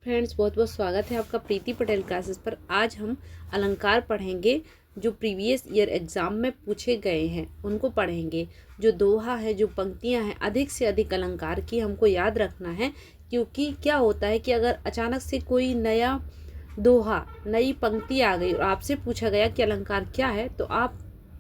Friends, बहुत बहुत स्वागत है आपका प्रीति पटेल क्लासेस पर। आज हम अलंकार पढ़ेंगे जो प्रीवियस ईयर एग्ज़ाम में पूछे गए हैं, उनको पढ़ेंगे। जो दोहा है, जो पंक्तियां हैं, अधिक से अधिक अलंकार की हमको याद रखना है। क्योंकि क्या होता है कि अगर अचानक से कोई नया दोहा, नई पंक्ति आ गई और आपसे पूछा गया कि अलंकार क्या है, तो आप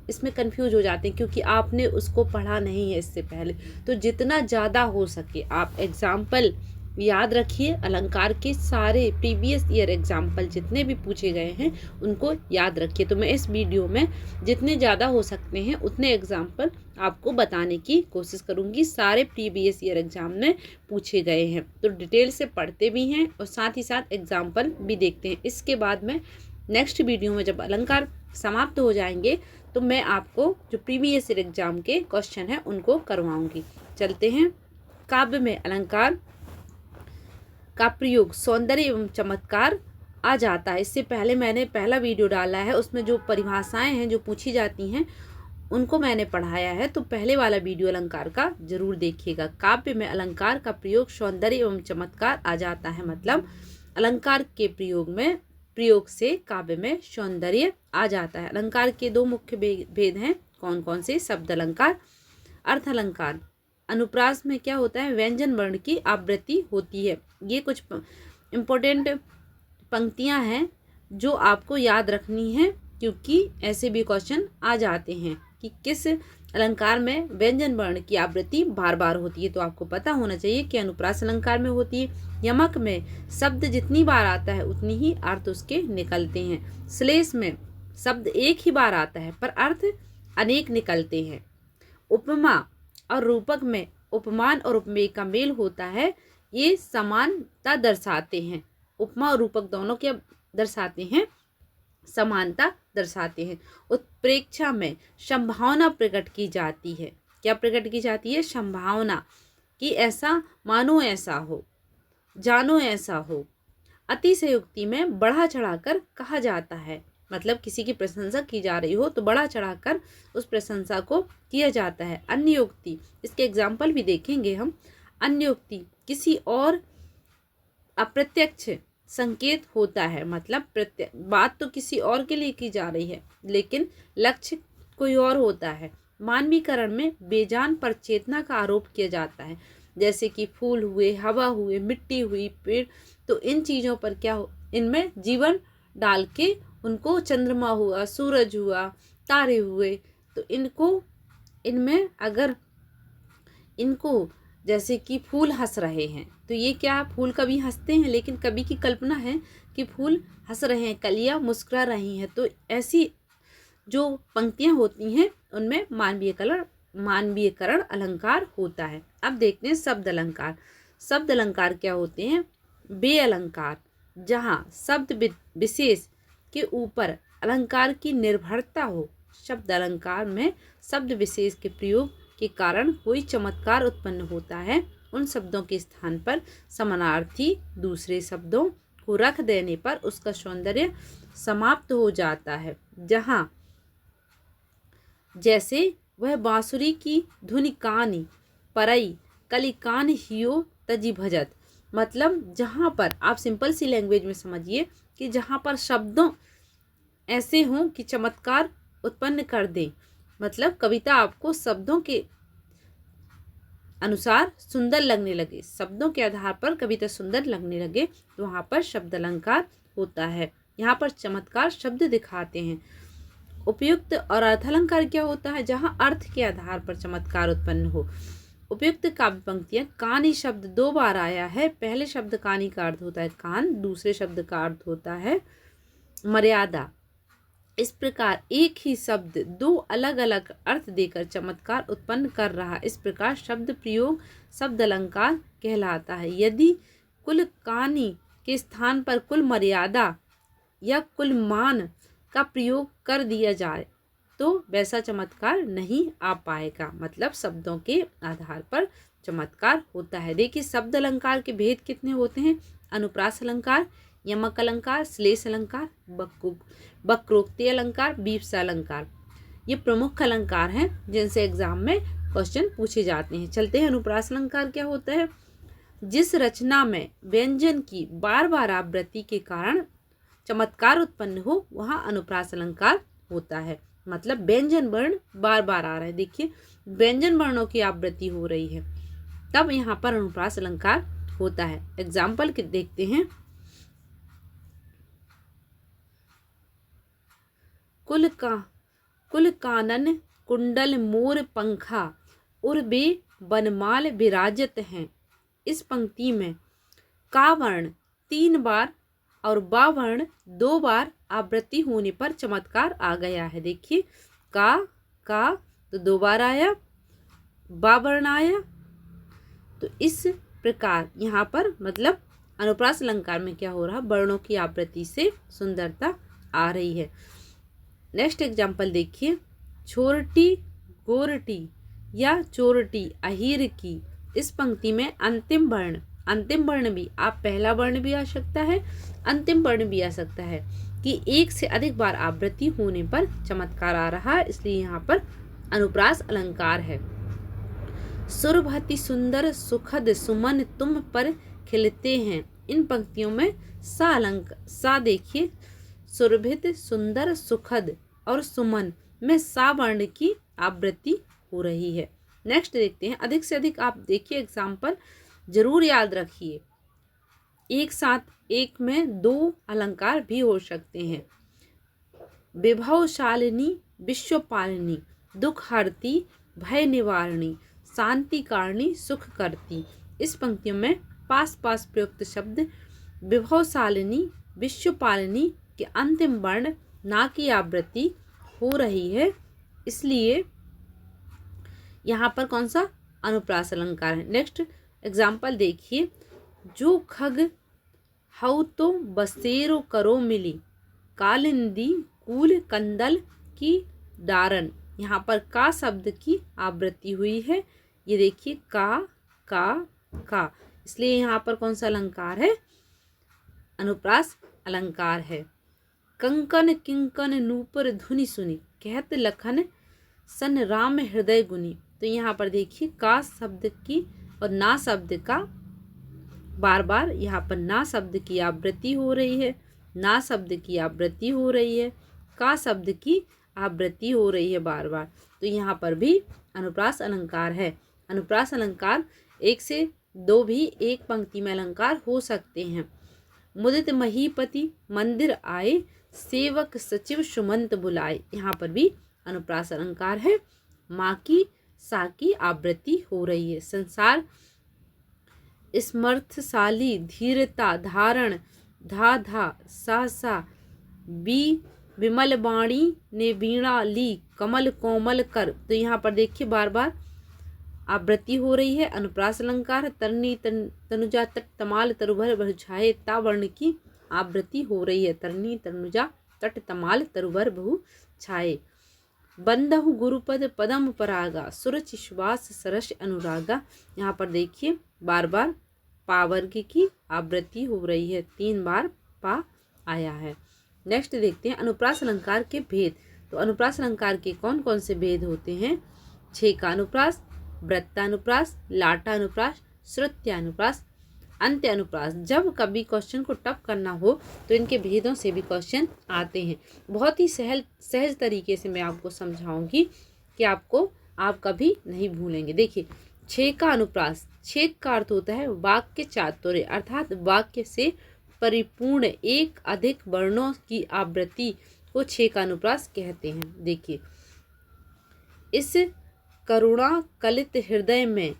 इसमें कंफ्यूज हो जाते हैं क्योंकि आपने उसको पढ़ा नहीं है इससे पहले। तो जितना ज़्यादा हो सके आप एग्जाम्पल याद रखिए। अलंकार के सारे प्रीवियस ईयर एग्जाम्पल जितने भी पूछे गए हैं उनको याद रखिए। तो मैं इस वीडियो में जितने ज़्यादा हो सकते हैं उतने एग्जाम्पल आपको बताने की कोशिश करूंगी। सारे प्रीवियस ईयर एग्जाम में पूछे गए हैं, तो डिटेल से पढ़ते भी हैं और साथ ही साथ एग्जाम्पल भी देखते हैं। इसके बाद में नेक्स्ट वीडियो में जब अलंकार समाप्त हो जाएंगे तो मैं आपको जो प्रीवियस ईयर एग्जाम के क्वेश्चन हैं उनको करवाऊंगी। चलते हैं। काव्य में अलंकार का प्रयोग सौंदर्य एवं चमत्कार आ जाता है। इससे पहले मैंने पहला वीडियो डाला है, उसमें जो परिभाषाएं हैं जो पूछी जाती हैं उनको मैंने पढ़ाया है, तो पहले वाला वीडियो अलंकार का जरूर देखिएगा। काव्य में अलंकार का प्रयोग सौंदर्य एवं चमत्कार आ जाता है, मतलब अलंकार के प्रयोग से काव्य में सौंदर्य आ जाता है। अलंकार के दो मुख्य भेद हैं। कौन कौन से? शब्द अलंकार, अर्थ अलंकार। अनुप्रास में क्या होता है? व्यंजन वर्ण की आवृत्ति होती है। ये कुछ इम्पोर्टेंट पंक्तियां हैं जो आपको याद रखनी है, क्योंकि ऐसे भी क्वेश्चन आ जाते हैं कि किस अलंकार में व्यंजन वर्ण की आवृत्ति बार बार होती है। तो आपको पता होना चाहिए कि अनुप्रास अलंकार में होती है। यमक में शब्द जितनी बार आता है उतनी ही अर्थ उसके निकलते हैं। श्लेष में शब्द एक ही बार आता है पर अर्थ अनेक निकलते हैं। उपमा और रूपक में उपमान और उपमेय का मेल होता है, ये समानता दर्शाते हैं। उपमा और रूपक दोनों क्या दर्शाते हैं? समानता दर्शाते हैं। उत्प्रेक्षा में संभावना प्रकट की जाती है। क्या प्रकट की जाती है? संभावना, कि ऐसा मानो ऐसा हो, जानो ऐसा हो। अतिशयोक्ति में बढ़ा चढ़ाकर कहा जाता है, मतलब किसी की प्रशंसा की जा रही हो तो बढ़ा चढ़ाकर उस प्रशंसा को किया जाता है। अन्योक्ति, इसके एग्जाम्पल भी देखेंगे हम। अन्योक्ति किसी और अप्रत्यक्ष संकेत होता है, मतलब बात तो किसी और के लिए की जा रही है लेकिन लक्ष्य कोई और होता है। मानवीकरण में बेजान पर चेतना का आरोप किया जाता है, जैसे कि फूल हुए, हवा हुए, मिट्टी हुई, पेड़, तो इन चीज़ों पर क्या हो, इनमें जीवन डाल के उनको, चंद्रमा हुआ, सूरज हुआ, तारे हुए, तो इनमें अगर इनको, जैसे कि फूल हंस रहे हैं तो ये क्या, फूल कभी हंसते हैं लेकिन कभी की कल्पना है कि फूल हंस रहे हैं, कलियां मुस्कुरा रही हैं। तो ऐसी जो पंक्तियां होती हैं उनमें मानवीयकरण अलंकार होता है। अब देखते हैं शब्द अलंकार। शब्द अलंकार क्या होते हैं? वे अलंकार जहाँ शब्द विशेष के ऊपर अलंकार की निर्भरता हो। शब्द अलंकार में शब्द विशेष के प्रयोग के कारण कोई चमत्कार उत्पन्न होता है। उन शब्दों के स्थान पर समानार्थी दूसरे शब्दों को रख देने पर उसका सौंदर्य समाप्त हो जाता है। जहाँ जैसे वह बांसुरी की धुनि कानी परई कली कान हियो तजी भजत, मतलब जहाँ पर, आप सिंपल सी लैंग्वेज में समझिए कि जहाँ पर शब्दों ऐसे हों कि चमत्कार उत्पन्न कर दें, मतलब कविता आपको शब्दों के अनुसार सुंदर लगने लगे, शब्दों के आधार पर कविता सुंदर लगने लगे, तो वहाँ पर शब्द अलंकार होता है। यहाँ पर चमत्कार शब्द दिखाते हैं। उपयुक्त और अर्थालंकार क्या होता है? जहाँ अर्थ के आधार पर चमत्कार उत्पन्न हो। उपयुक्त काव्य पंक्तियां, कानी शब्द दो बार आया है। पहले शब्द कानी का अर्थ होता है कान, दूसरे शब्द का अर्थ होता है मर्यादा। इस प्रकार एक ही शब्द दो अलग अलग अर्थ देकर चमत्कार उत्पन्न कर रहा, इस प्रकार शब्द प्रयोग शब्द अलंकार कहलाता है। यदि कुल कानी के स्थान पर कुल मर्यादा या कुल मान का प्रयोग कर दिया जाए तो वैसा चमत्कार नहीं आ पाएगा, मतलब शब्दों के आधार पर चमत्कार होता है। देखिए शब्द अलंकार के भेद कितने होते हैं? अनुप्रास अलंकार, यमक अलंकार, श्लेष अलंकार, वक्रोक्ति अलंकार, वीप्सा अलंकार, ये प्रमुख अलंकार हैं जिनसे एग्जाम में क्वेश्चन पूछे जाते हैं। चलते हैं अनुप्रास अलंकार क्या होता है। जिस रचना में व्यंजन की बार बार आवृत्ति के कारण चमत्कार उत्पन्न हो वहाँ अनुप्रास अलंकार होता है। मतलब व्यंजन वर्ण बार बार आ रहा है, देखिए व्यंजन वर्णों की आवृत्ति हो रही है, तब यहाँ पर अनुप्रास अलंकार होता है। एग्जाम्पल देखते हैं। कुल कानन कुंडल मोर पंखा उर्बे बनमाल विराजत हैं। इस पंक्ति में का वर्ण 3 बार और बा वर्ण 2 बार आवृत्ति होने पर चमत्कार आ गया है। देखिए का तो 2 बार आया, बा वर्ण आया, तो इस प्रकार यहाँ पर मतलब अनुप्रास अलंकार में क्या हो रहा, वर्णों की आवृत्ति से सुंदरता आ रही है। नेक्स्ट एग्जाम्पल देखिए। छोरटी गोरटी या चोरटी अहीर की। इस पंक्ति में अंतिम वर्ण भी, आप पहला वर्ण भी आ सकता है, अंतिम वर्ण भी आ सकता है, कि एक से अधिक बार आवृत्ति होने पर चमत्कार आ रहा है, इसलिए यहाँ पर अनुप्रास अलंकार है। सुरभति सुंदर सुखद सुमन तुम पर खिलते हैं। इन पंक्तियों में सा देखिए, सुरभित सुंदर सुखद और सुमन में सा वर्ण की आवृत्ति हो रही है। नेक्स्ट देखते हैं। अधिक से अधिक आप देखिए एग्जाम्पल, जरूर याद रखिए। एक साथ एक में 2 अलंकार भी हो सकते हैं। विभवशालिनी विश्वपालिनी दुख हरती भय निवारणी शांति कारणी सुख करती। इस पंक्तियों में पास प्रयुक्त शब्द विभवशालिनी विश्वपालिनी के अंतिम वर्ण ना की आवृत्ति हो रही है, इसलिए यहाँ पर कौन सा अनुप्रास अलंकार है। नेक्स्ट एग्जाम्पल देखिए। जो खग हऊ तो बसेरो करो मिली कालिंदी कूल कंदल की डारन। यहाँ पर का शब्द की आवृत्ति हुई है, ये देखिए का, इसलिए यहाँ पर कौन सा अलंकार है, अनुप्रास अलंकार है। कंकन किंकन नूपुर धुनि सुनी कहत लखन सन राम हृदय गुनी। तो यहाँ पर देखिए का शब्द की और ना शब्द का बार बार यहाँ पर ना शब्द की आवृत्ति हो रही है, ना शब्द की आवृत्ति हो रही है, का शब्द की आवृत्ति हो रही है बार बार, तो यहाँ पर भी अनुप्रास अलंकार है। अनुप्रास अलंकार 1 से 2 भी एक पंक्ति में अलंकार हो सकते हैं। मुदित महीपति मंदिर आए सेवक सचिव सुमंत बुलाए। यहाँ पर भी अनुप्रास अलंकार है, माँ की सा की आवृत्ति हो रही है। संसार समर्थशाली धीरता धारण धा सा विमल वाणी ने वीणा ली कमल कोमल कर। तो यहाँ पर देखिए बार बार आवृत्ति हो रही है, अनुप्रास अलंकार। तरनी तनुजा तट तमाल तरुभर बहुछाए ता वर्ण की आवृत्ति हो रही है, तरनी तनुजा तट तमाल तरुभर बहु छाए। बंदहु गुरुपद पदम परागा सुरचि श्वास सरस अनुरागा। यहाँ पर देखिए बार बार पा वर्ग की आवृत्ति हो रही है, 3 बार पा आया है। नेक्स्ट देखते हैं अनुप्रास अलंकार के भेद। तो अनुप्रास अलंकार के कौन कौन से भेद होते हैं। छेकानुप्रास, वृत्तानुप्रास, लाटानुप्रास, श्रुत्यानुप्रास, अंत्य अनुप्रास। जब कभी क्वेश्चन को टफ करना हो तो इनके भेदों से भी क्वेश्चन आते हैं। बहुत ही सहज तरीके से मैं आपको समझाऊंगी कि आप कभी नहीं भूलेंगे। देखिए छेका अनुप्रास, छेक का अर्थ होता है वाक्य चातुर्य, अर्थात वाक्य से परिपूर्ण एक अधिक वर्णों की आवृत्ति को छेकानुप्रास कहते हैं। देखिए इस करुणा कलित हृदय में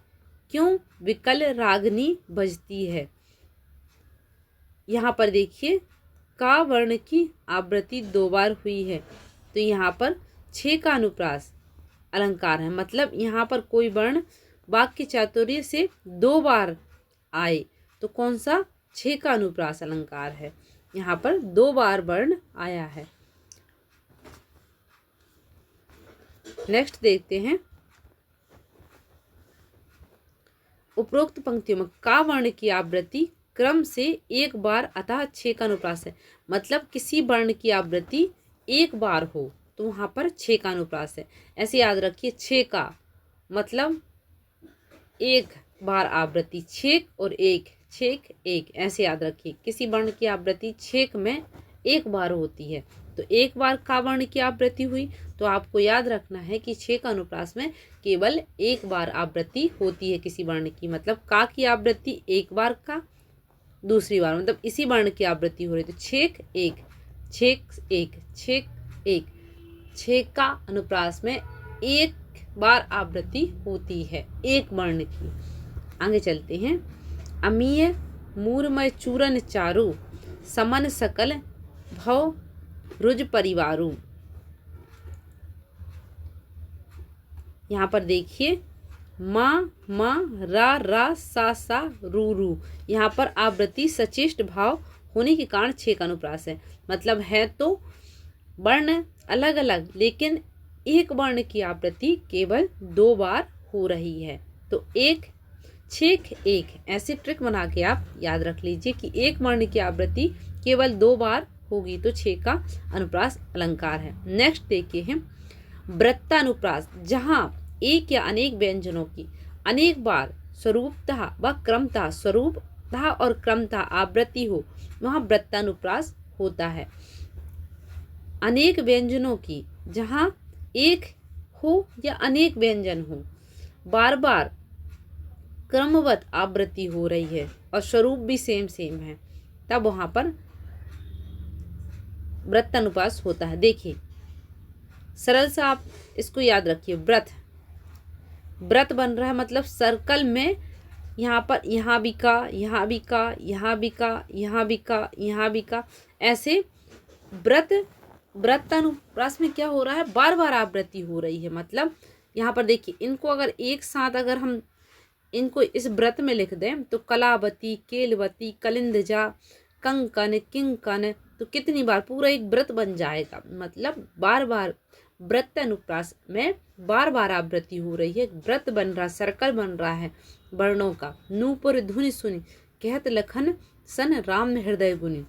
क्यों विकल रागनी बजती है। यहाँ पर देखिए का वर्ण की आवृत्ति 2 बार हुई है, तो यहाँ पर छेकानुप्रास अलंकार है। मतलब यहाँ पर कोई वर्ण वाक्य चातुर्य से 2 बार आए तो कौन सा छेकानुप्रास अलंकार है। यहाँ पर 2 बार वर्ण आया है। नेक्स्ट देखते हैं। उपरोक्त पंक्तियों में का वर्ण की आवृत्ति क्रम से 1 बार अतः छेकानुप्रास है। मतलब किसी वर्ण की आवृत्ति 1 बार हो तो वहाँ पर छेकानुप्रास है। ऐसे याद रखिए, छेका मतलब 1 बार आवृत्ति छेक और एक, छेक एक, ऐसे याद रखिए। किसी वर्ण की आवृत्ति छेक में एक बार होती है। तो एक बार का वर्ण की आवृत्ति हुई, तो आपको याद रखना है कि छेक अनुप्रास में केवल एक बार आवृत्ति होती है किसी वर्ण की। मतलब का की आवृत्ति एक बार का, दूसरी बार मतलब इसी वर्ण की आवृत्ति हो रही, तो छेक एक, छेक एक, छेक एक। छेक का अनुप्रास में एक बार आवृत्ति होती है एक वर्ण की। आगे चलते हैं। अमीय मूरमय चूरन चारु, समन सकल भव रुज परिवारु। यहाँ पर देखिए मा रा सा रू। यहाँ पर आवृत्ति सचेष्ट भाव होने के कारण छेक अनुप्रास है। मतलब है तो वर्ण अलग अलग, लेकिन एक वर्ण की आवृत्ति केवल दो बार हो रही है। तो एक, छेक एक, ऐसे ट्रिक बना के आप याद रख लीजिए कि एक वर्ण की आवृत्ति केवल दो बार होगी, तो छेक का अनुप्रास अलंकार है। नेक्स्ट देखिए हैं वृत्तानुप्रास, जहाँ एक या अनेक व्यंजनों की अनेक बार स्वरूपतः व क्रमतः, स्वरूपतः और क्रमतः आवृत्ति हो, वहाँ वृत्तानुप्रास होता है। अनेक व्यंजनों की, जहाँ एक हो या अनेक व्यंजन हो, बार बार क्रमवत आवृत्ति हो रही है और स्वरूप भी सेम है, तब वहाँ पर वृत्तानुप्रास होता है। देखिए सरल सा आप इसको याद रखिए। व्रत बन रहा है, मतलब सर्कल में यहाँ पर यहाँ भी का, यहाँ भी का, यहाँ भी का, यहाँ भी का, यहाँ भी का, ऐसे वृत्तानुप्रास में क्या हो रहा है, बार बार आवृत्ति हो रही है। मतलब यहाँ पर देखिए इनको अगर एक साथ अगर हम इनको इस व्रत में लिख दें तो कलावती, केलवती, कलिंदजा, कंकन, किंकन, तो कितनी बार पूरा एक व्रत बन जाएगा। मतलब बार बार वृत्तानुप्रास में बार बार आवृत्ति हो रही है, व्रत बन रहा, सर्कल बन रहा है वर्णों का। नूपुर धुनि सुनि कहत लखन सन राम हृदय गुनि।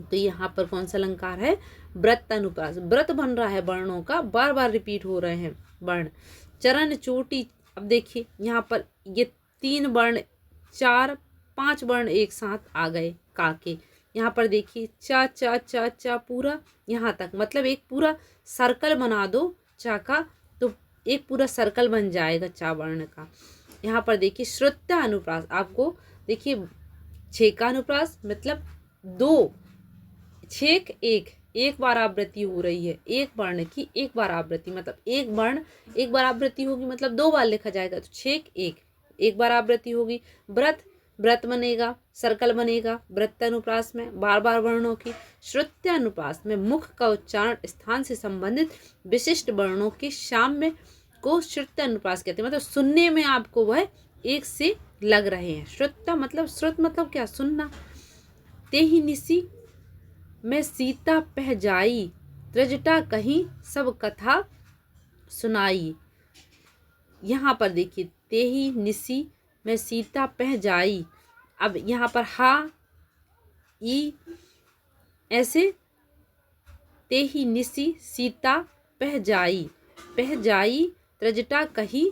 तो यहाँ पर कौन सा अलंकार है, वृत्तानुप्रास। व्रत बन रहा है वर्णों का, बार बार रिपीट हो रहे हैं वर्ण। चरण चोटी, अब देखिए यहाँ पर ये तीन वर्ण, चार पांच वर्ण एक साथ आ गए का के। यहाँ पर देखिए चा चा चा चा पूरा यहाँ तक, मतलब एक पूरा सर्कल बना दो चा का, तो एक पूरा सर्कल बन जाएगा चा वर्ण का। यहाँ पर देखिए श्रुत्या अनुप्रास, आपको देखिए छेका अनुप्रास मतलब दो, छेक एक, एक बार आवृत्ति हो रही है एक वर्ण की, एक बार आवृत्ति, मतलब एक वर्ण एक बार आवृत्ति होगी, मतलब दो बार लिखा जाएगा, तो छेक एक, एक बार आवृत्ति होगी। व्रत बनेगा, सर्कल बनेगा वृत्तानुप्रास में बार बार वर्णों की। श्रुत्यानुप्रास में मुख का उच्चारण स्थान से संबंधित विशिष्ट वर्णों के साम्य को श्रुत्यानुप्रास कहते हैं। मतलब सुनने में आपको वह एक से लग रहे हैं। श्रुत्या मतलब, श्रुत मतलब क्या, सुनना। ते ही निसी में सीता पह जाई, त्रजटा कहीं सब कथा सुनाई। यहाँ पर देखिए ते ही निसी में सीता पह जाई, अब यहाँ पर हा ई ऐसे, ते ही निसी सीता पह जाई, पह जाई त्रजटा कही,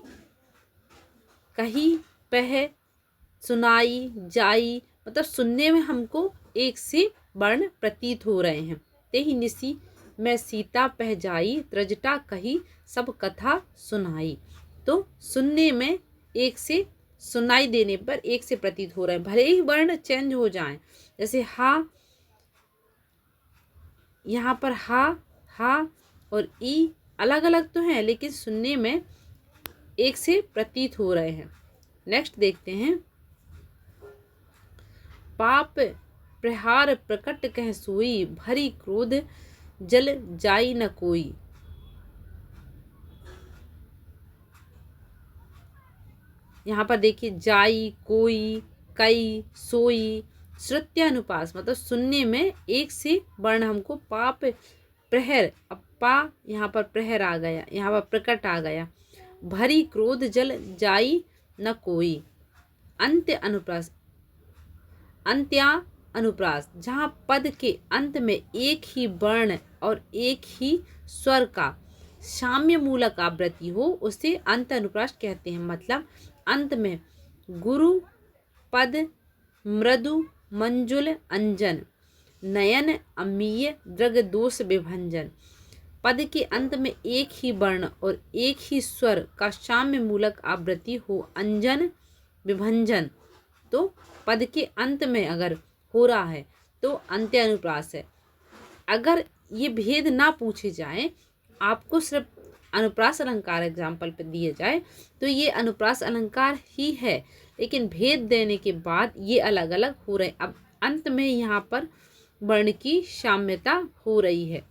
कही पह सुनाई जाई, मतलब सुनने में हमको एक से वर्ण प्रतीत हो रहे हैं। ते ही निसी में सीता पह जाई, त्रजटा कही सब कथा सुनाई। तो सुनने में एक से, सुनाई देने पर एक से प्रतीत हो रहे हैं, भले ही वर्ण चेंज हो जाएं। जैसे हा, यहाँ पर हा और ई अलग अलग तो हैं, लेकिन सुनने में एक से प्रतीत हो रहे हैं। नेक्स्ट देखते हैं। पाप प्रहार प्रकट कह सोई, भरी क्रोध जल जाई न कोई। यहाँ पर देखिए जाई, कोई, कई, सोई, श्रुत्यानुप्रास मतलब सुनने में एक से वर्ण हमको पाप प्रहर, अब पा यहाँ पर प्रहर आ गया, यहाँ पर प्रकट आ गया। भरी क्रोध जल जाई न कोई। अंत्य अनुप्रास, अंत्या अनुप्रास जहाँ पद के अंत में एक ही वर्ण और एक ही स्वर का साम्य मूलक आवृत्ति हो, उसे अंत अनुप्रास कहते हैं। मतलब अंत में गुरु पद मृदु मंजुल अंजन, नयन अमीय दृग दोष विभंजन। पद के अंत में एक ही वर्ण और एक ही स्वर का साम्य मूलक आवृत्ति हो अंजन विभंजन, तो पद के अंत में अगर हो रहा है तो अंत्य अनुप्रास है। अगर ये भेद ना पूछे जाए, आपको सिर्फ अनुप्रास अलंकार एग्जाम्पल पे दिए जाए तो ये अनुप्रास अलंकार ही है, लेकिन भेद देने के बाद ये अलग अलग हो रहे। अब अंत में यहाँ पर वर्ण की साम्यता हो रही है,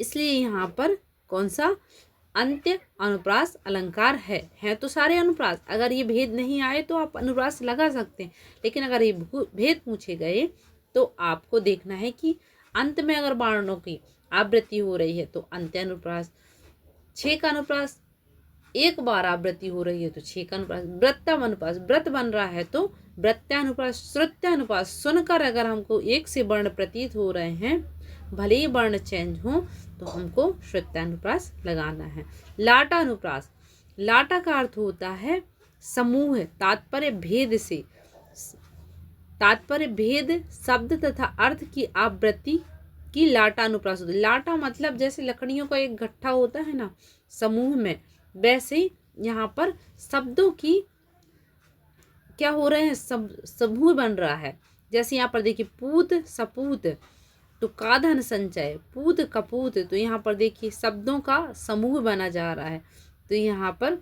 इसलिए यहाँ पर कौन सा अंत्य अनुप्रास अलंकार है तो सारे अनुप्रास। अगर ये भेद नहीं आए तो आप अनुप्रास लगा सकते हैं, लेकिन अगर ये भेद पूछे गए तो आपको देखना है कि अंत में अगर वर्णों की आवृत्ति हो रही है तो अंत्य अनुप्रास। छः का अनुप्रास एक बार आवृत्ति हो रही है तो छः का अनुप्रास। व्रतम अनुप्रास व्रत बन रहा है तो व्रत्यानुप्रास। श्रुत्यानुप्रास सुनकर अगर हमको एक से वर्ण प्रतीत हो रहे हैं, भले ही वर्ण चेंज हो, तो हमको श्रुत्यानुप्रास लगाना है। लाटानुप्रास, लाटा का अर्थ होता है समूह, तात्पर्य भेद से, तात्पर्य भेद शब्द तथा अर्थ की आवृत्ति की लाटानुप्रास होती है। लाटा मतलब जैसे लकड़ियों का एक गट्ठा होता है ना समूह में, वैसे ही यहाँ पर शब्दों की क्या हो रहे हैं, समूह बन रहा है। जैसे यहाँ पर देखिए पूत सपूत, तो काधन संचय, पूत कपूत, तो यहाँ पर देखिए शब्दों का समूह बना जा रहा है। तो यहाँ पर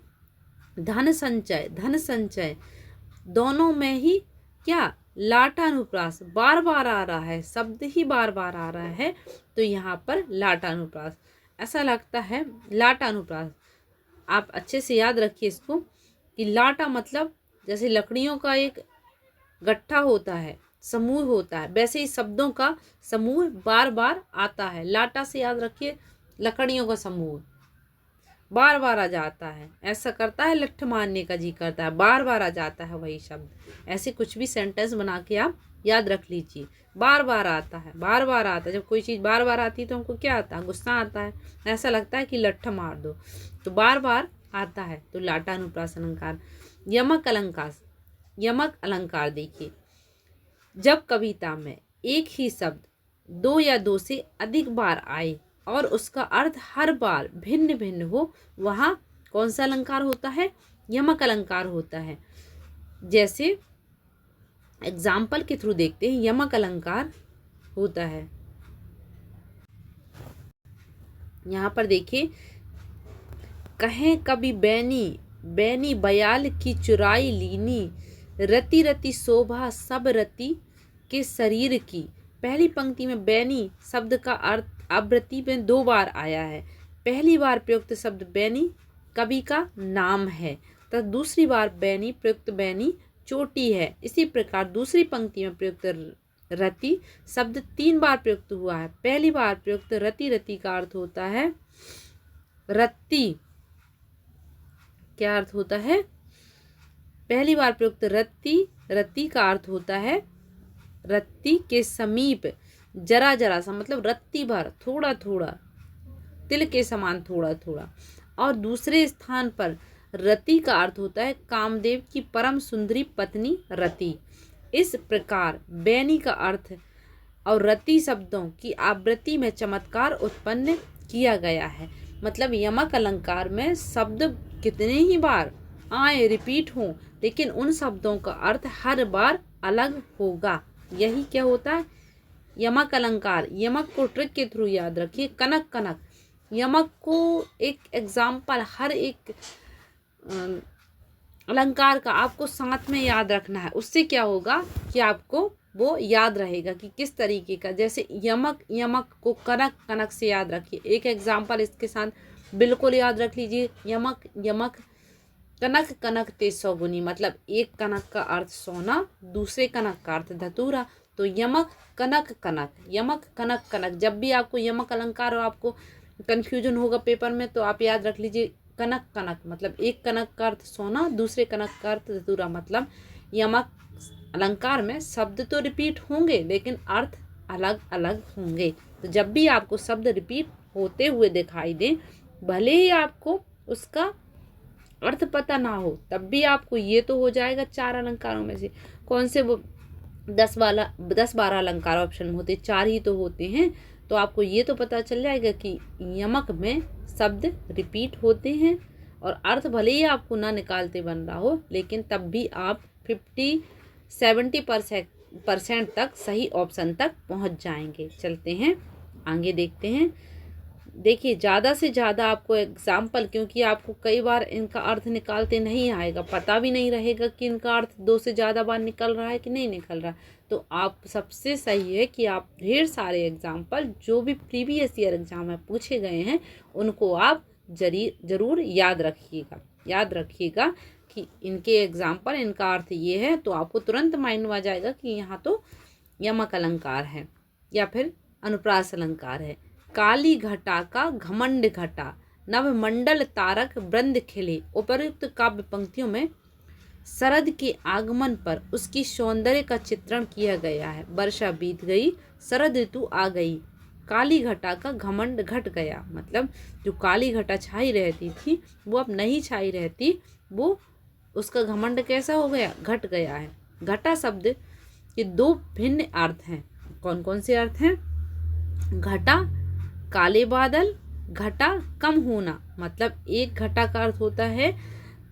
धन संचय, धन संचय, दोनों में ही क्या लाटानुप्रास बार बार आ रहा है, शब्द ही बार बार आ रहा है, तो यहाँ पर लाटानुप्रास ऐसा लगता है। लाटानुप्रास आप अच्छे से याद रखिए इसको कि लाटा मतलब जैसे लकड़ियों का एक गट्ठा होता है, समूह होता है, वैसे ही शब्दों का समूह बार बार आता है। लाटा से याद रखिए लकड़ियों का समूह बार बार आ जाता है, ऐसा करता है लठ मारने का जी करता है, बार बार आ जाता है वही शब्द। ऐसे कुछ भी सेंटेंस बना के आप याद रख लीजिए, बार बार आता है, बार बार आता है। जब कोई चीज़ बार बार आती है तो हमको क्या आता है, गुस्सा आता है, ऐसा लगता है कि लठ मार दो, तो बार बार आता है, तो लाटानुप्रास अलंकार। यमक अलंकार, यमक अलंकार देखिए, जब कविता में एक ही शब्द दो या दो से अधिक बार आए और उसका अर्थ हर बार भिन्न भिन्न हो, वहाँ कौन सा अलंकार होता है, यमक अलंकार होता है। जैसे एग्जाम्पल के थ्रू देखते हैं, यमक अलंकार होता है। यहाँ पर देखिए, कहें कभी बैनी बैनी बयाल की चुराई लीनी, रति रति शोभा सब रति के शरीर की। पहली पंक्ति में बैनी शब्द का अर्थ आवृत्ति में दो बार आया है। पहली बार प्रयुक्त शब्द बैनी कवि का नाम है, तथा दूसरी बार बैनी प्रयुक्त बैनी चोटी है। इसी प्रकार दूसरी पंक्ति में प्रयुक्त रति शब्द तीन बार प्रयुक्त हुआ है। पहली बार प्रयुक्त रति, रति का अर्थ होता है रत्ती, क्या अर्थ होता है, पहली बार प्रयुक्त रत्ती, रत्ती का अर्थ होता है रत्ती के समीप, जरा जरा सा, मतलब रत्ती भर, थोड़ा थोड़ा, तिल के समान थोड़ा थोड़ा। और दूसरे स्थान पर रति का अर्थ होता है कामदेव की परम सुंदरी पत्नी रति। इस प्रकार बैनी का अर्थ और रति शब्दों की आवृत्ति में चमत्कार उत्पन्न किया गया है। मतलब यमक अलंकार में शब्द कितने ही बार आए, रिपीट हों, लेकिन उन शब्दों का अर्थ हर बार अलग होगा। यही क्या होता है यमक अलंकार। यमक को ट्रिक के थ्रू याद रखिए। कनक कनक, यमक को एक एग्जाम्पल हर एक अलंकार का आपको साथ में याद रखना है। उससे क्या होगा कि आपको वो याद रहेगा कि किस तरीके का। जैसे यमक, यमक को कनक कनक से याद रखिए। एक एग्जाम्पल इसके साथ बिल्कुल याद रख लीजिए, यमक यमक कनक कनक ते सौगुनी, मतलब एक कनक का अर्थ सोना, दूसरे कनक का अर्थ धतूरा। तो यमक कनक कनक, यमक कनक कनक। जब भी आपको यमक अलंकार और आपको कन्फ्यूजन होगा पेपर में, तो आप याद रख लीजिए कनक कनक, मतलब एक कनक का अर्थ सोना, दूसरे कनक का अर्थ धतूरा। मतलब यमक अलंकार में शब्द तो रिपीट होंगे लेकिन अर्थ अलग अलग होंगे। तो जब भी आपको शब्द रिपीट होते हुए दिखाई दे, भले ही आपको उसका अर्थ पता ना हो तब भी आपको ये तो हो जाएगा 4 अलंकारों में से। कौन से वो 10-12 अलंकार ऑप्शन में होते, 4 ही तो होते हैं। तो आपको ये तो पता चल जाएगा कि यमक में शब्द रिपीट होते हैं और अर्थ भले ही आपको ना निकालते बन रहा हो, लेकिन तब भी आप 50-70% तक सही ऑप्शन तक पहुंच जाएंगे। चलते हैं आगे देखते हैं। देखिए ज़्यादा से ज़्यादा आपको एग्जाम्पल, क्योंकि आपको कई बार इनका अर्थ निकालते नहीं आएगा, पता भी नहीं रहेगा कि इनका अर्थ 2 से ज़्यादा बार निकल रहा है कि नहीं निकल रहा, तो आप सबसे सही है कि आप ढेर सारे एग्जाम्पल जो भी प्रीवियस ईयर एग्जाम में पूछे गए हैं उनको आप ज़रूर याद रखिएगा कि इनके एग्जाम्पल, इनका अर्थ ये है, तो आपको तुरंत माइंड में आ जाएगा कि यहाँ तो यमक अलंकार है या फिर अनुप्रास अलंकार है। काली घटा का घमंड घटा, नवमंडल तारक वृंद खिले। उपर्युक्त काव्य पंक्तियों में शरद के आगमन पर उसकी सौंदर्य का चित्रण किया गया है। वर्षा बीत गई, शरद ऋतु आ गई, काली घटा का घमंड घट गया। मतलब जो काली घटा छाई रहती थी वो अब नहीं छाई रहती, वो उसका घमंड कैसा हो गया, घट गया है। घटा शब्द के 2 भिन्न अर्थ हैं। कौन कौन से अर्थ हैं? घटा काले बादल, घटा कम होना। मतलब एक घटा का अर्थ होता है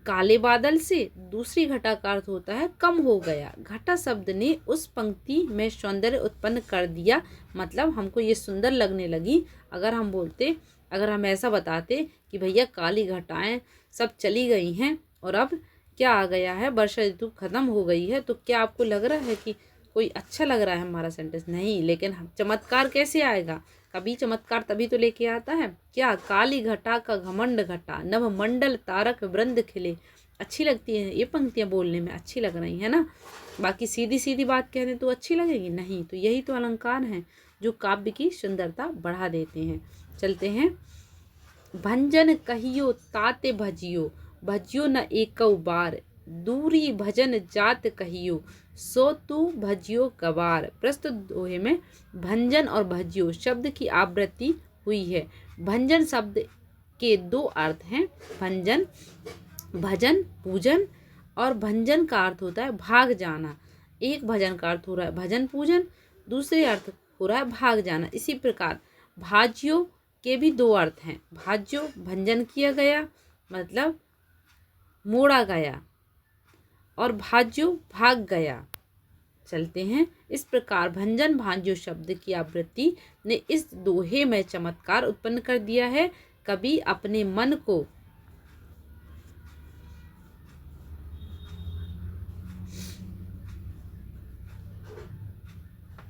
काले बादल से, दूसरी घटा का अर्थ होता है कम हो गया। घटा शब्द ने उस पंक्ति में सौंदर्य उत्पन्न कर दिया, मतलब हमको ये सुंदर लगने लगी। अगर हम ऐसा बताते कि भैया काली घटाएं सब चली गई हैं और अब क्या आ गया है, वर्षा ऋतु खत्म हो गई है, तो क्या आपको लग रहा है कि कोई अच्छा लग रहा है हमारा सेंटेंस? नहीं। लेकिन चमत्कार कैसे आएगा? कभी चमत्कार तभी तो लेके आता है क्या? काली घटा का घमंड घटा, नव मंडल तारक वृंद खिले। अच्छी लगती है ये पंक्तियां, बोलने में अच्छी लग रही है ना। बाकी सीधी सीधी बात कह दें तो अच्छी लगेगी नहीं। तो यही तो अलंकार हैं जो काव्य की सुंदरता बढ़ा देते हैं। चलते हैं। भंजन कहियो ताते भजियो, भजियो न एकौ बार, दूरी भजन जात कहियो, सो तू भजियो गवार। प्रस्तुत दोहे में भंजन और भजियो शब्द की आवृत्ति हुई है। भंजन शब्द के 2 अर्थ हैं। भंजन भजन पूजन, और भंजन का अर्थ होता है भाग जाना। एक भजन का अर्थ हो रहा है भजन पूजन, दूसरे अर्थ हो रहा है भाग जाना। इसी प्रकार भाज्यो के भी 2 अर्थ हैं। भाज्यो भंजन किया गया मतलब मोड़ा गया, और भाज्यो भाग गया। चलते हैं। इस प्रकार भंजन भाज्यो शब्द की आवृत्ति ने इस दोहे में चमत्कार उत्पन्न कर दिया है। कवि अपने मन को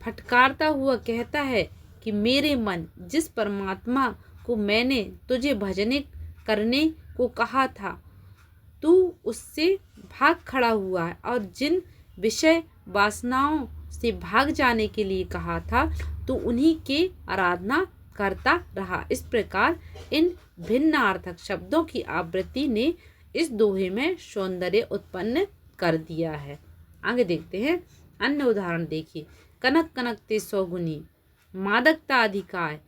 फटकारता हुआ कहता है कि मेरे मन, जिस परमात्मा को मैंने तुझे भजने करने को कहा था, तू उससे भाग खड़ा हुआ है, और जिन विषय वासनाओं से भाग जाने के लिए कहा था तो उन्हीं के आराधना करता रहा। इस प्रकार इन भिन्नार्थक शब्दों की आवृत्ति ने इस दोहे में सौंदर्य उत्पन्न कर दिया है। आगे देखते हैं। अन्य उदाहरण देखिए। कनक कनक ते सौगुनी, मादकता अधिकाय,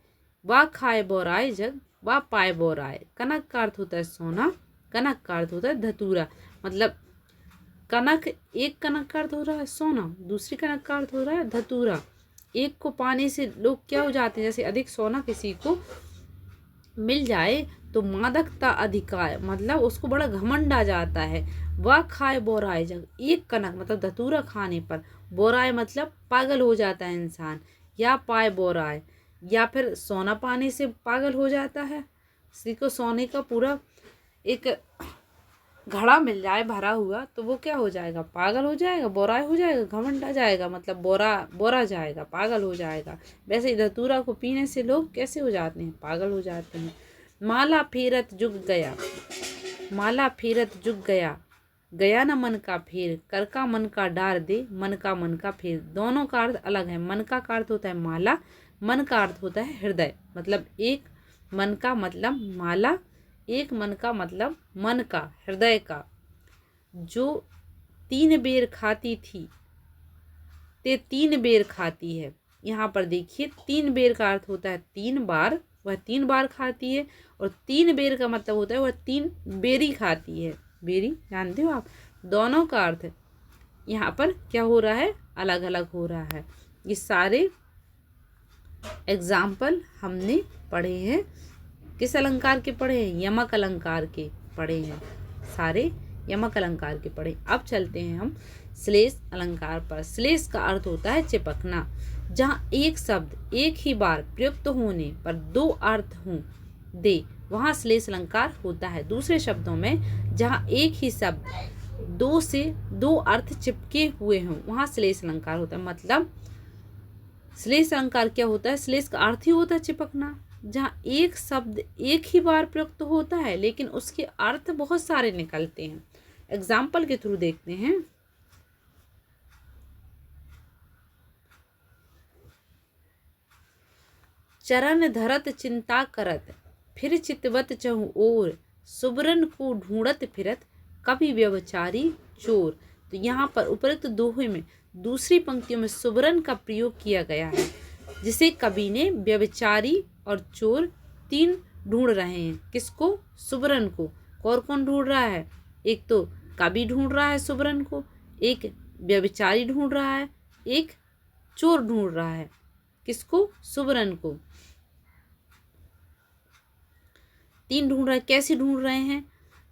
वा खाए बोराए जग, वा पाए बोराए। कनक का अर्थ होता है सोना, कनक का अर्थ होता है धतूरा। मतलब कनक, एक कनक का अर्थ हो रहा है सोना, दूसरी कनक का अर्थ हो रहा है धतूरा। एक को पाने से लोग क्या हो जाते हैं, जैसे अधिक सोना किसी को मिल जाए तो मादकता अधिकाय, मतलब उसको बड़ा घमंड आ जाता है। वह खाए बोराए जग, एक कनक मतलब धतूरा खाने पर, बोराए मतलब पागल हो जाता है इंसान, या पाए बोराए, या फिर सोना पाने से पागल हो जाता है। किसी को सोने का पूरा एक घड़ा मिल जाए भरा हुआ तो वो क्या हो जाएगा, पागल हो जाएगा, बोराए हो जाएगा, घमंड आ जाएगा, मतलब बोरा जाएगा, पागल हो जाएगा। वैसे ही धतूरा को पीने से लोग कैसे हो जाते हैं, पागल हो जाते हैं। माला फेरत जुग गया, माला फेरत जुग गया, गया न मन का फेर, कर का मन का डार दे, मन का फेर। दोनों का अर्थ अलग है। मन का अर्थ होता है माला, मन का अर्थ होता है हृदय। मतलब एक मन का मतलब माला, एक मन का मतलब मन का, हृदय का। जो 3 बेर खाती थी ते 3 बेर खाती है। यहाँ पर देखिए 3 बेर का अर्थ होता है 3 बार, वह 3 बार खाती है, और 3 बेर का मतलब होता है वह 3 बेरी खाती है। बेरी जानते हो आप। दोनों का अर्थ यहाँ पर क्या हो रहा है, अलग अलग हो रहा है। ये सारे एग्जाम्पल हमने पढ़े हैं, किस अलंकार के पढ़े हैं, यमक अलंकार के पढ़े हैं, सारे यमक अलंकार के पढ़े। अब चलते हैं हम श्लेष अलंकार पर। श्लेष का अर्थ होता है चिपकना। जहाँ एक शब्द एक ही बार प्रयुक्त होने पर 2 अर्थ हों दे, वहाँ श्लेष अलंकार होता है। दूसरे शब्दों में जहाँ एक ही शब्द 2 से 2 अर्थ चिपके हुए हों, वहाँ श्लेष अलंकार होता है। मतलब श्लेष अलंकार क्या होता है, श्लेष का अर्थ ही होता है चिपकना। जहाँ एक शब्द एक ही बार प्रयुक्त होता है लेकिन उसके अर्थ बहुत सारे निकलते हैं। एग्जाम्पल के थ्रू देखते हैं। चरण धरत चिंता करत, फिर चितवत चहु ओर, सुबरन को ढूंढत फिरत, कभी व्यभिचारी चोर। तो यहाँ पर उपरोक्त दोहे में दूसरी पंक्तियों में सुबरन का प्रयोग किया गया है, जिसे कवि ने व्यभिचारी और चोर 3 ढूंढ रहे हैं। किसको, सुबरन को। और कौन ढूंढ रहा है, एक तो कवि ढूंढ रहा है सुबरन को, एक व्यभिचारी ढूंढ रहा है, एक चोर ढूंढ रहा है। किसको, सुबरन को। 3 ढूंढ रहे, कैसे ढूंढ रहे हैं।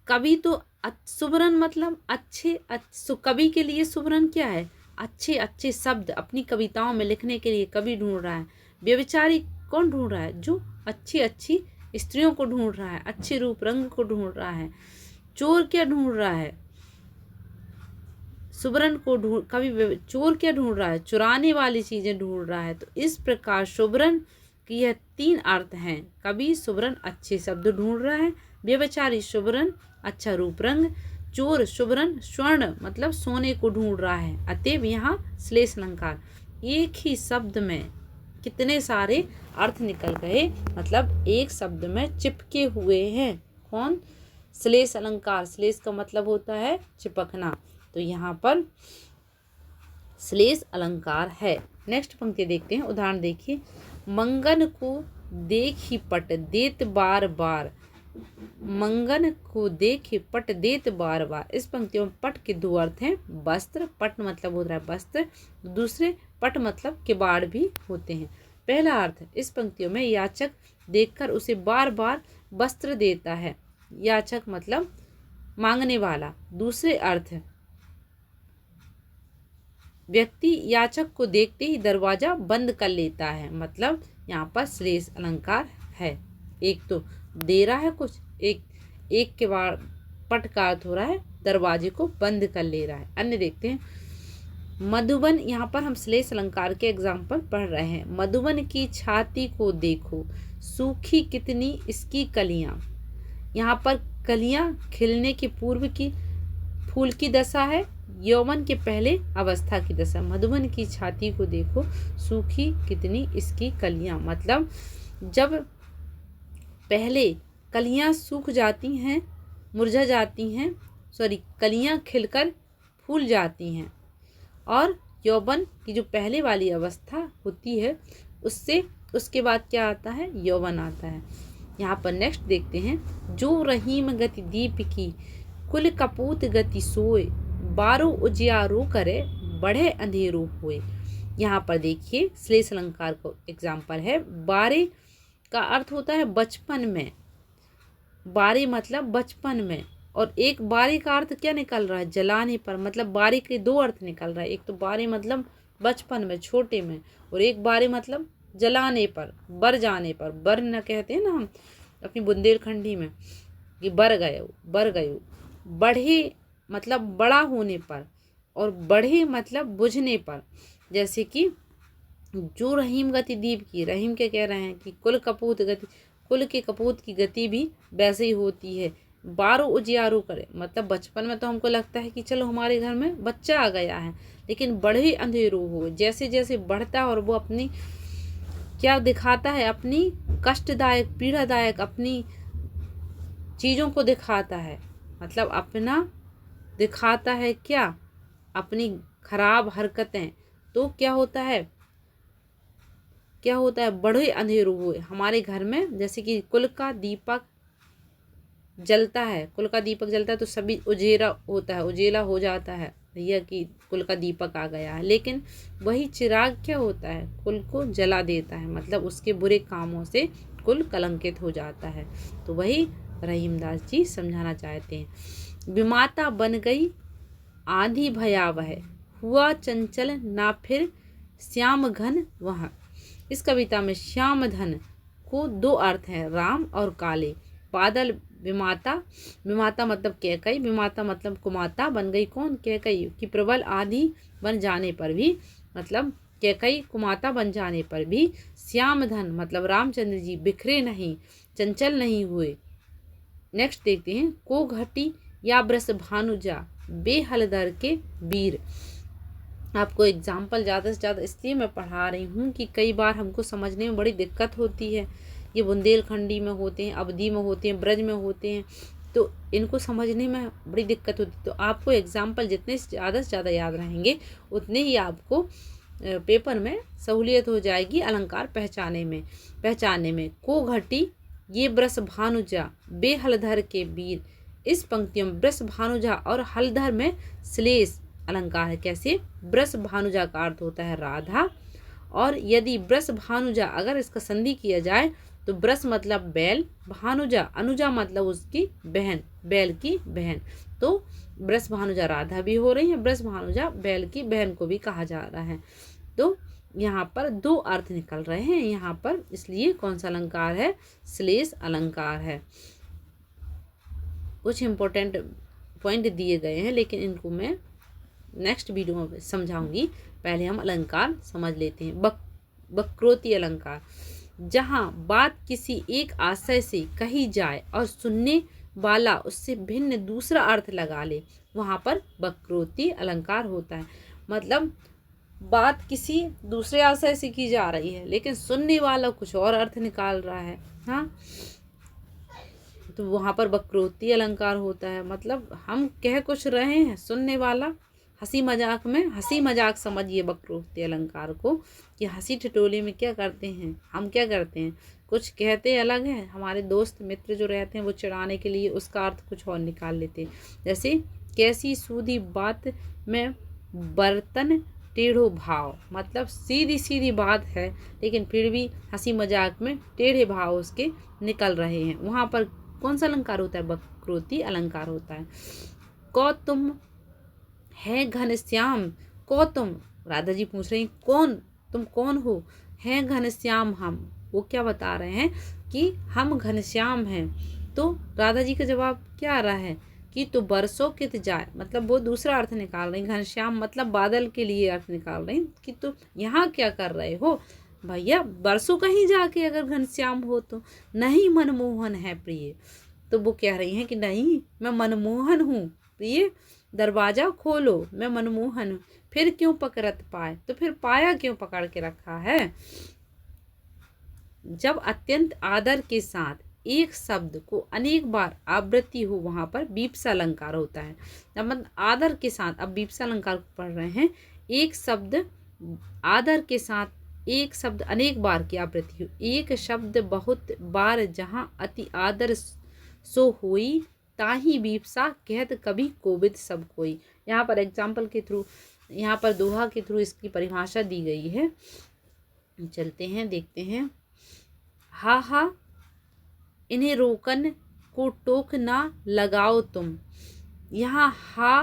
कवि तो सुबरन मतलब अच्छे कवि के लिए सुबरन क्या है, अच्छे अच्छे शब्द अपनी कविताओं में लिखने के लिए कवि ढूंढ रहा है। व्यभिचारी कौन ढूंढ रहा है, जो अच्छी अच्छी स्त्रियों को ढूंढ रहा है, अच्छे रूप रंग को ढूंढ रहा है। चोर क्या ढूंढ रहा है, सुबरन को ढूंढ, कवि चोर क्या ढूंढ रहा है, चुराने वाली चीजें ढूंढ रहा है। तो इस प्रकार सुबरन की यह 3 अर्थ हैं। कवि सुबरन अच्छे शब्द ढूंढ रहा है, व्यभिचारी सुबरन अच्छा रूप रंग, चोर सुबरन स्वर्ण मतलब सोने को ढूंढ रहा है। अतएव यहाँ श्लेष अलंकार, एक ही शब्द में कितने सारे अर्थ निकल गए, मतलब एक शब्द में चिपके हुए हैं। कौन, श्लेष अलंकार। श्लेष का मतलब होता है चिपकना। तो यहाँ पर श्लेष अलंकार है। नेक्स्ट पंक्ति देखते हैं, उदाहरण देखिए। मंगन को देख ही पट देत बार बार, मंगन को देख पट देत बार बार। इस पंक्तियों में पट के 2 अर्थ हैं। वस्त्र, पट मतलब होता है वस्त्र, दूसरे पट मतलब किवाड़ भी होते हैं। पहला अर्थ, इस पंक्तियों में याचक देखकर उसे बार बार वस्त्र देता है। याचक मतलब मांगने वाला। दूसरे अर्थ, व्यक्ति याचक को देखते ही दरवाजा बंद कर लेता है। मतलब यहाँ पर श्लेष अलंकार है। एक तो दे रहा है कुछ, एक के बाद पट का अर्थ हो रहा है दरवाजे को बंद कर ले रहा है। अन्य देखते हैं। मधुबन, यहाँ पर हम श्लेष अलंकार के एग्जाम्पल पढ़ रहे हैं। मधुबन की छाती को देखो, सूखी कितनी इसकी कलियां। यहाँ पर कलियां खिलने के पूर्व की फूल की दशा है, यौवन के पहले अवस्था की दशा। मधुबन की छाती को देखो, सूखी कितनी इसकी कलियां। मतलब जब पहले कलियां सूख जाती हैं, मुरझा जाती हैं, कलियां खिलकर फूल जाती हैं, और यौवन की जो पहले वाली अवस्था होती है उसके बाद क्या आता है, यौवन आता है। यहाँ पर नेक्स्ट देखते हैं। जो रहीम गति दीप की, कुल कपूत गति सोए, 12 उजियारो करे, बढ़े अंधेरो होए। यहाँ पर देखिए श्लेष अलंकार को एग्जाम्पल है। 12 का अर्थ होता है बचपन में, 12 मतलब बचपन में, और एक 12 का अर्थ क्या निकल रहा है, जलाने पर। मतलब 12 के 2 अर्थ निकल रहा है। एक तो 12 मतलब बचपन में, छोटे में, और एक 12 मतलब जलाने पर, बर जाने पर। बर न कहते हैं ना हम अपनी बुंदेलखंडी में, कि बर गए, बर गए। बढ़े मतलब बड़ा होने पर, और बढ़े मतलब बुझने पर। जैसे कि जो रहीम गति दीप की, रहीम के कह रहे हैं कि कुल कपूत गति, कुल के कपूत की गति भी वैसे ही होती है। 12 उजियारो करे, मतलब बचपन में तो हमको लगता है कि चलो हमारे घर में बच्चा आ गया है, लेकिन बढ़े अंधेरो हो। जैसे जैसे बढ़ता है और वो अपनी क्या दिखाता है, अपनी कष्टदायक पीड़ादायक अपनी चीज़ों को दिखाता है। मतलब अपना दिखाता है क्या, अपनी खराब हरकतें। तो क्या होता है, क्या होता है, बड़े अंधेरों हुए। हमारे घर में जैसे कि कुल का दीपक जलता है, कुल का दीपक जलता है तो सभी उजेला होता है, उजेला हो जाता है भैया कि कुल का दीपक आ गया है। लेकिन वही चिराग क्या होता है, कुल को जला देता है, मतलब उसके बुरे कामों से कुल कलंकित हो जाता है। तो वही रहीमदास जी समझाना चाहते हैं। विमाता बन गई आंधी भयावह, हुआ चंचल ना फिर श्याम घन वह। इस कविता में श्याम धन को दो अर्थ हैं, राम और काले। बादल विमाता, विमाता मतलब कैकई, विमाता मतलब कुमाता, बन गई कौन, कैकई कि प्रबल आंधी बन जाने पर भी, मतलब कैकई कुमाता बन जाने पर भी श्याम धन मतलब रामचंद्र जी बिखरे नहीं, चंचल नहीं हुए। नेक्स्ट देखते हैं, को घटी या ब्रस भानुजा बेहलदर के वीर। आपको एग्जाम्पल ज़्यादा से ज़्यादा इसलिए मैं पढ़ा रही हूँ कि कई बार हमको समझने में बड़ी दिक्कत होती है। ये बुंदेलखंडी में होते हैं, अवधी में होते हैं, ब्रज में होते हैं, तो इनको समझने में बड़ी दिक्कत होती है। तो आपको एग्जाम्पल जितने ज़्यादा से ज़्यादा याद रहेंगे उतने ही आपको पेपर में सहूलियत हो जाएगी अलंकार पहचानने में। को घटी ये ब्रस भानुजा बेहलधर के वीर। इस पंक्तियों में ब्रस भानुजा और हलधर में श्लेष अलंकार है। कैसे, ब्रस भानुजा का अर्थ होता है राधा, और यदि ब्रस भानुजा अगर इसका संधि किया जाए तो ब्रस मतलब बैल, भानुजा अनुजा मतलब उसकी बहन, बैल की बहन। तो ब्रस भानुजा राधा भी हो रही है, ब्रस भानुजा बैल की बहन को भी कहा जा रहा है। तो यहाँ पर दो अर्थ निकल रहे हैं यहाँ पर, इसलिए कौन सा अलंकार है, श्लेष अलंकार है। कुछ इंपॉर्टेंट पॉइंट दिए गए हैं लेकिन इनको मैं नेक्स्ट वीडियो में समझाऊंगी। पहले हम अलंकार समझ लेते हैं। वक्रोक्ति अलंकार, जहाँ बात किसी एक आशय से कही जाए और सुनने वाला उससे भिन्न दूसरा अर्थ लगा ले, वहाँ पर वक्रोक्ति अलंकार होता है। मतलब बात किसी दूसरे आशय से की जा रही है लेकिन सुनने वाला कुछ और अर्थ निकाल रहा है, हाँ, तो वहाँ पर वक्रोक्ति अलंकार होता है। मतलब हम कह कुछ रहे हैं, सुनने वाला हंसी मजाक में, हंसी मजाक समझिए वक्रोक्ति अलंकार को, कि हंसी ठिठोली में क्या करते हैं, हम क्या करते हैं, कुछ कहते अलग है, हमारे दोस्त मित्र जो रहते हैं वो चिढ़ाने के लिए उसका अर्थ कुछ और निकाल लेते हैं। जैसे कैसी सूदी बात में बर्तन टेढ़ो भाव, मतलब सीधी सीधी बात है लेकिन फिर भी हंसी मजाक में टेढ़े भाव उसके निकल रहे हैं। वहाँ पर कौन सा अलंकार होता है, वक्रोक्ति अलंकार होता है। को तुम है घनश्याम, को तुम, राधा जी पूछ रही कौन, तुम कौन हो, है घनश्याम हम, वो क्या बता रहे हैं कि हम घनश्याम हैं। तो राधा जी का जवाब क्या आ रहा है कि तो बरसों कित जाए, मतलब वो दूसरा अर्थ निकाल रही, घनश्याम मतलब बादल के लिए अर्थ निकाल रही कि तो यहाँ क्या कर रहे हो भैया, बरसों कहीं जाके अगर घनश्याम हो तो, नहीं मनमोहन है प्रिय। तो वो कह रही हैं कि नहीं मैं मनमोहन हूँ प्रिय, दरवाजा खोलो मैं मनमोहन, फिर क्यों पकड़त पाए, तो फिर पाया क्यों पकड़ के रखा है। जब अत्यंत आदर के साथ एक शब्द को अनेक बार आवृत्ति हो वहाँ पर वीप्सा अलंकार होता है। जब मतलब आदर के साथ, अब वीप्सा अलंकार पढ़ रहे हैं, एक शब्द आदर के साथ एक शब्द अनेक बार की आवृत्ति हो, एक शब्द बहुत बार जहाँ अति आदर सो होई, ताही वीप्सा कहत कभी कोविद सब कोई। यहाँ पर एग्जाम्पल के थ्रू, यहाँ पर दोहा के थ्रू इसकी परिभाषा दी गई है। चलते हैं देखते हैं। हा हा इन्हें रोकन को टोक ना लगाओ तुम, यहाँ हा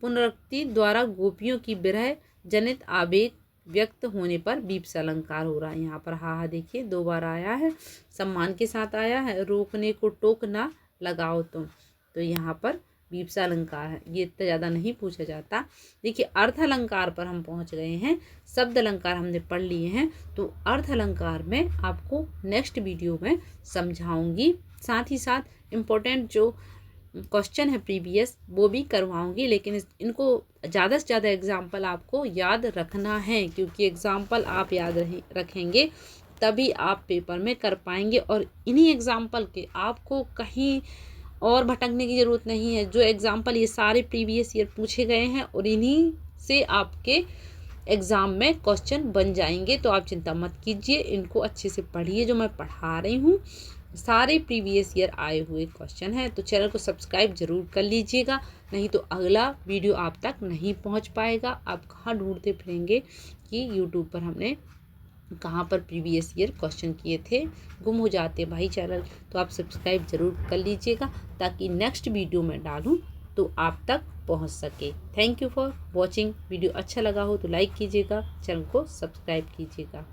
पुनरुक्ति द्वारा गोपियों की विरह जनित आवेग व्यक्त होने पर वीप्सा अलंकार हो रहा है। यहाँ पर हा देखिए दो बार आया है, सम्मान के साथ आया है, रोकने को टोक ना लगाओ तुम, तो यहाँ पर वीप्सा अलंकार है। ये इतना ज़्यादा नहीं पूछा जाता। देखिए अर्थ अलंकार पर हम पहुँच गए हैं, शब्द अलंकार हमने पढ़ लिए हैं, तो अर्थ अलंकार में आपको नेक्स्ट वीडियो में समझाऊंगी। साथ ही साथ इम्पोर्टेंट जो क्वेश्चन है प्रीवियस वो भी करवाऊंगी, लेकिन इनको ज़्यादा से ज़्यादा एग्जाम्पल आपको याद रखना है, क्योंकि एग्जाम्पल आप याद रखेंगे तभी आप पेपर में कर पाएंगे। और इन्हीं एग्जाम्पल के आपको कहीं और भटकने की ज़रूरत नहीं है। जो एग्जाम्पल ये सारे प्रीवियस ईयर पूछे गए हैं और इन्हीं से आपके एग्ज़ाम में क्वेश्चन बन जाएंगे। तो आप चिंता मत कीजिए, इनको अच्छे से पढ़िए। जो मैं पढ़ा रही हूँ सारे प्रीवियस ईयर आए हुए क्वेश्चन हैं। तो चैनल को सब्सक्राइब जरूर कर लीजिएगा, नहीं तो अगला वीडियो आप तक नहीं पहुंच पाएगा। आप कहाँ ढूंढते फिरेंगे कि यूट्यूब पर हमने कहाँ पर प्रीवियस ईयर क्वेश्चन किए थे, गुम हो जाते भाई चैनल। तो आप सब्सक्राइब जरूर कर लीजिएगा ताकि नेक्स्ट वीडियो में डालूं तो आप तक पहुंच सके। Thank you for watching. Video अच्छा लगा हो तो लाइक कीजिएगा, चैनल को सब्सक्राइब कीजिएगा।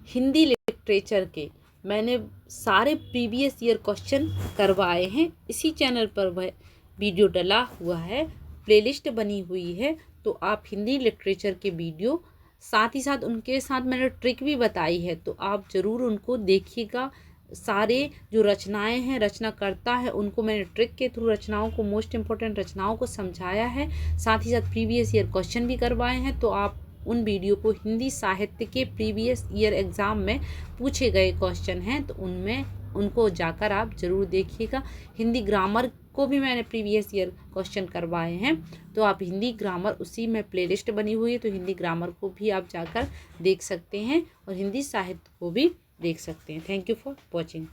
हिंदी लिटरेचर के मैंने सारे प्रीवियस ईयर क्वेश्चन करवाए हैं, इसी चैनल पर वह वीडियो डला हुआ है, प्लेलिस्ट बनी हुई है। तो आप हिंदी लिटरेचर के वीडियो साथ ही साथ उनके साथ मैंने ट्रिक भी बताई है, तो आप ज़रूर उनको देखिएगा। सारे जो रचनाएं हैं, रचनाकर्ता है, उनको मैंने ट्रिक के थ्रू रचनाओं को, मोस्ट इम्पोर्टेंट रचनाओं को समझाया है। साथ ही साथ प्रीवियस ईयर क्वेश्चन भी करवाए हैं। तो आप उन वीडियो को, हिंदी साहित्य के प्रीवियस ईयर एग्ज़ाम में पूछे गए क्वेश्चन हैं तो उनमें उनको जाकर आप ज़रूर देखिएगा। हिंदी ग्रामर को भी मैंने प्रीवियस ईयर क्वेश्चन करवाए हैं, तो आप हिंदी ग्रामर, उसी में प्लेलिस्ट बनी हुई है, तो हिंदी ग्रामर को भी आप जाकर देख सकते हैं और हिंदी साहित्य को भी देख सकते हैं। Thank you for watching.